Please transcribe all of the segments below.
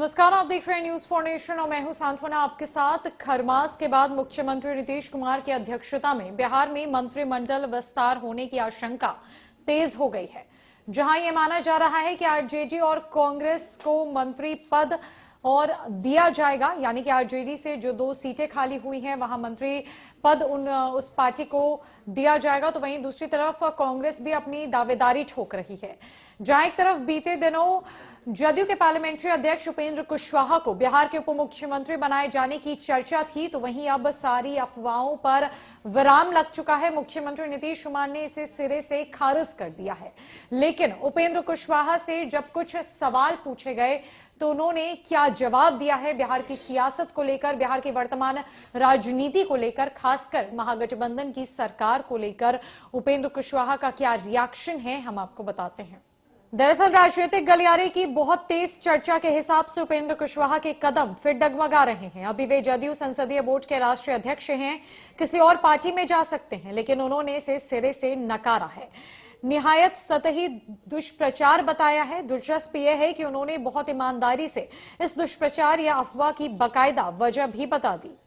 नमस्कार, आप देख रहे हैं न्यूज फॉर नेशन और मैं हूं सांत्वना आपके साथ। खरमास के बाद मुख्यमंत्री नीतीश कुमार की अध्यक्षता में बिहार में मंत्रिमंडल विस्तार होने की आशंका तेज हो गई है, जहां यह माना जा रहा है कि आरजेडी और कांग्रेस को मंत्री पद और दिया जाएगा, यानी कि आरजेडी से जो 2 सीटें खाली हुई हैं वहां मंत्री पद उस पार्टी को दिया जाएगा। तो वहीं दूसरी तरफ कांग्रेस भी अपनी दावेदारी ठोक रही है। जहां एक तरफ बीते दिनों जदयू के पार्लियामेंट्री अध्यक्ष उपेंद्र कुशवाहा को बिहार के उप मुख्यमंत्री बनाए जाने की चर्चा थी, तो वहीं अब सारी अफवाहों पर विराम लग चुका है। मुख्यमंत्री नीतीश कुमार ने इसे सिरे से खारिज कर दिया है। लेकिन उपेंद्र कुशवाहा से जब कुछ सवाल पूछे गए तो उन्होंने क्या जवाब दिया है बिहार की सियासत को लेकर, बिहार की वर्तमान राजनीति को लेकर, खासकर महागठबंधन की सरकार को लेकर उपेंद्र कुशवाहा का क्या रिएक्शन है, हम आपको बताते हैं। दरअसल राजनीतिक गलियारे की बहुत तेज चर्चा के हिसाब से उपेंद्र कुशवाहा के कदम फिर डगमगा रहे हैं। अभी वे जदयू संसदीय बोर्ड के राष्ट्रीय अध्यक्ष हैं, किसी और पार्टी में जा सकते हैं, लेकिन उन्होंने इसे सिरे से नकारा है। निहायत सतही दुष्प्रचार बताया है। दिलचस्प यह है कि उन्होंने बहुत ईमानदारी से इस दुष्प्रचार या अफवाह की बाकायदा वजह भी बता दी।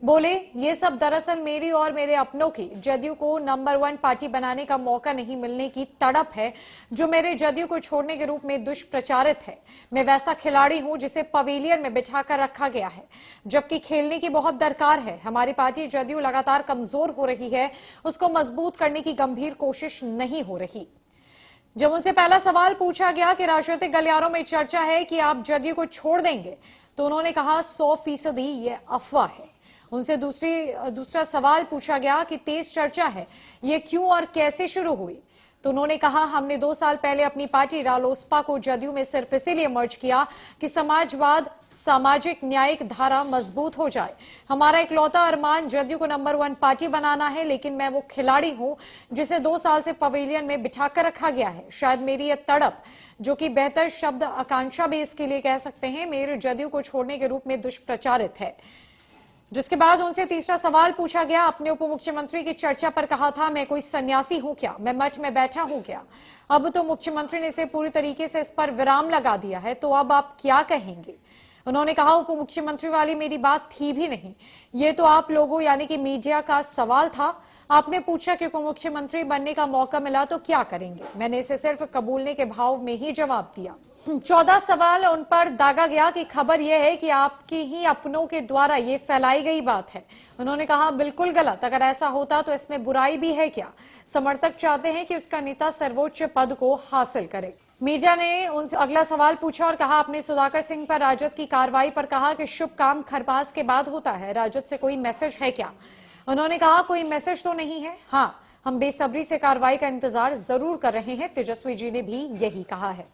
बोले, ये सब दरअसल मेरी और मेरे अपनों की जदयू को नंबर 1 पार्टी बनाने का मौका नहीं मिलने की तड़प है, जो मेरे जदयू को छोड़ने के रूप में दुष्प्रचारित है। मैं वैसा खिलाड़ी हूं जिसे पवेलियन में बिठाकर रखा गया है, जबकि खेलने की बहुत दरकार है। हमारी पार्टी जदयू लगातार कमजोर हो रही है, उसको मजबूत करने की गंभीर कोशिश नहीं हो रही। जब उनसे पहला सवाल पूछा गया कि राजनीतिक गलियारों में चर्चा है कि आप जदयू को छोड़ देंगे, तो उन्होंने कहा 100% ये अफवाह है। उनसे दूसरा सवाल पूछा गया कि तेज चर्चा है, ये क्यों और कैसे शुरू हुई, तो उन्होंने कहा हमने 2 साल पहले अपनी पार्टी रालोसपा को जदयू में सिर्फ इसीलिए मर्ज किया कि समाजवाद, सामाजिक न्यायिक धारा मजबूत हो जाए। हमारा इकलौता अरमान जदयू को नंबर 1 पार्टी बनाना है, लेकिन मैं वो खिलाड़ी हूं जिसे 2 साल से पवेलियन में बिठाकर रखा गया है। शायद मेरी ये तड़प, जो कि बेहतर शब्द आकांक्षा भी इसके लिए कह सकते हैं, मेरे जदयू को छोड़ने के रूप में दुष्प्रचारित है। जिसके बाद उनसे तीसरा सवाल पूछा गया, अपने उप मुख्यमंत्री की चर्चा पर कहा था मैं कोई सन्यासी हूं क्या, मैं मठ में बैठा हूं क्या। अब तो मुख्यमंत्री ने इसे पूरी तरीके से इस पर विराम लगा दिया है, तो अब आप क्या कहेंगे। उन्होंने कहा उप मुख्यमंत्री वाली मेरी बात थी भी नहीं, ये तो आप लोगों यानी कि मीडिया का सवाल था। आपने पूछा कि उप मुख्यमंत्री बनने का मौका मिला तो क्या करेंगे, मैंने इसे सिर्फ कबूलने के भाव में ही जवाब दिया। 14 सवाल उन पर दागा गया कि खबर यह है कि आपके ही अपनों के द्वारा ये फैलाई गई बात है। उन्होंने कहा बिल्कुल गलत, अगर ऐसा होता तो इसमें बुराई भी है क्या। समर्थक चाहते हैं कि उसका नेता सर्वोच्च पद को हासिल करे। मीडिया ने उनसे अगला सवाल पूछा और कहा आपने सुधाकर सिंह पर राजद की कार्रवाई पर कहा कि शुभ काम खरपास के बाद होता है, राजद से कोई मैसेज है क्या। उन्होंने कहा कोई मैसेज तो नहीं है, हाँ हम बेसब्री से कार्रवाई का इंतजार जरूर कर रहे हैं। तेजस्वी जी ने भी यही कहा है।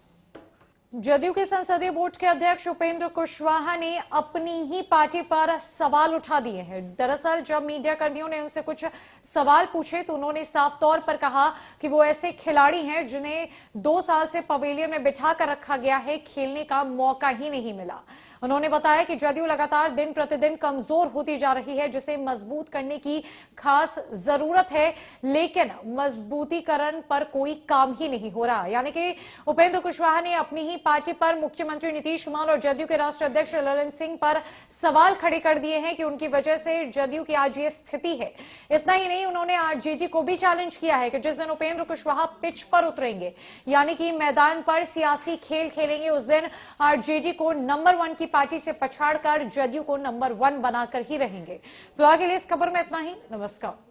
जदयू के संसदीय बोर्ड के अध्यक्ष उपेंद्र कुशवाहा ने अपनी ही पार्टी पर सवाल उठा दिए हैं। दरअसल जब मीडिया कर्मियों ने उनसे कुछ सवाल पूछे तो उन्होंने साफ तौर पर कहा कि वो ऐसे खिलाड़ी हैं जिन्हें 2 साल से पवेलियन में बिठा कर रखा गया है, खेलने का मौका ही नहीं मिला। उन्होंने बताया कि जदयू लगातार दिन प्रतिदिन कमजोर होती जा रही है, जिसे मजबूत करने की खास जरूरत है, लेकिन मजबूतीकरण पर कोई काम ही नहीं हो रहा। यानी कि उपेंद्र कुशवाहा ने अपनी ही पार्टी पर मुख्यमंत्री नीतीश कुमार और जदयू के राष्ट्रीय अध्यक्ष ललन सिंह पर सवाल खड़े कर दिए हैं कि उनकी वजह से जदयू की आज ये स्थिति है। इतना ही नहीं, उन्होंने आरजेडी को भी चैलेंज किया है कि जिस दिन उपेंद्र कुशवाहा पिच पर उतरेंगे, यानी कि मैदान पर सियासी खेल खेलेंगे, उस दिन आरजेडी को नंबर 1 की पार्टी से पछाड़कर जदयू को नंबर 1 बनाकर ही रहेंगे। फिलहाल के लिए इस खबर में इतना ही। नमस्कार।